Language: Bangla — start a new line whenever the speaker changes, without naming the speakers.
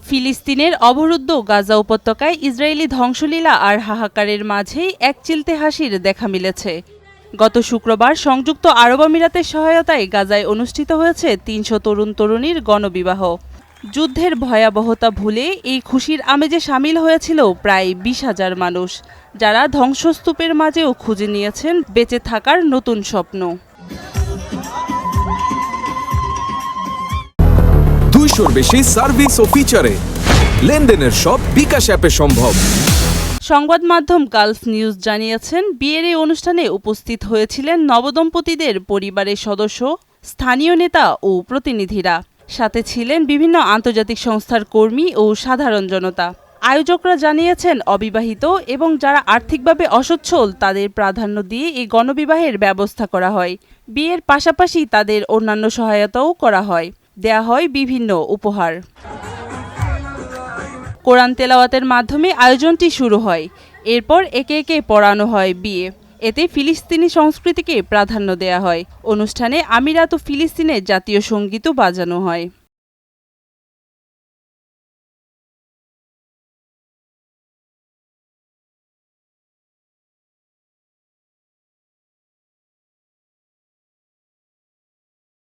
ফিলিস্তিনের অবরুদ্ধ গাজা উপত্যকায় ইসরায়েলি ধ্বংসলীলা আর হাহাকারের মাঝেই এক চিলতে হাসির দেখা মিলেছে। গত শুক্রবার সংযুক্ত আরব আমিরাতের সহায়তায় গাজায় অনুষ্ঠিত হয়েছে ৩০০ তরুণ-তরুণীর গণবিবাহ। যুদ্ধের ভয়াবহতা ভুলে এই খুশির আমেজে শামিল হয়েছিল প্রায় ২০,০০০ মানুষ, যারা ধ্বংসস্তূপের মাঝেও খুঁজে নিয়েছেন বেঁচে থাকার নতুন স্বপ্ন।
২০০-র বেশি সার্ভিস ও ফিচারে লেনদেনের সব বিকাশ অ্যাপে সম্ভব।
সংবাদ মাধ্যম গালফ নিউজ জানিয়েছেন, বিয়ের এই অনুষ্ঠানে উপস্থিত হয়েছিলেন নবদম্পতিদের পরিবারের সদস্য, স্থানীয় নেতা ও প্রতিনিধিরা। সাথে ছিলেন বিভিন্ন আন্তর্জাতিক সংস্থার কর্মী ও সাধারণ জনতা। আয়োজকরা জানিয়েছেন, অবিবাহিত এবং যারা আর্থিকভাবে অসচ্ছল তাদের প্রাধান্য দিয়ে এই গণবিবাহের ব্যবস্থা করা হয়। বিয়ের পাশাপাশি তাদের অন্যান্য সহায়তাও করা হয়, দেয়া হয় বিভিন্ন উপহার। কোরআন তেলাওয়াতের মাধ্যমে আয়োজনটি শুরু হয়। এরপর একে একে পড়ানো হয় বিয়ে। এতে ফিলিস্তিনি সংস্কৃতিকে প্রাধান্য দেয়া হয়। অনুষ্ঠানে আমিরাত ও ফিলিস্তিনের জাতীয় সঙ্গীতও বাজানো হয়।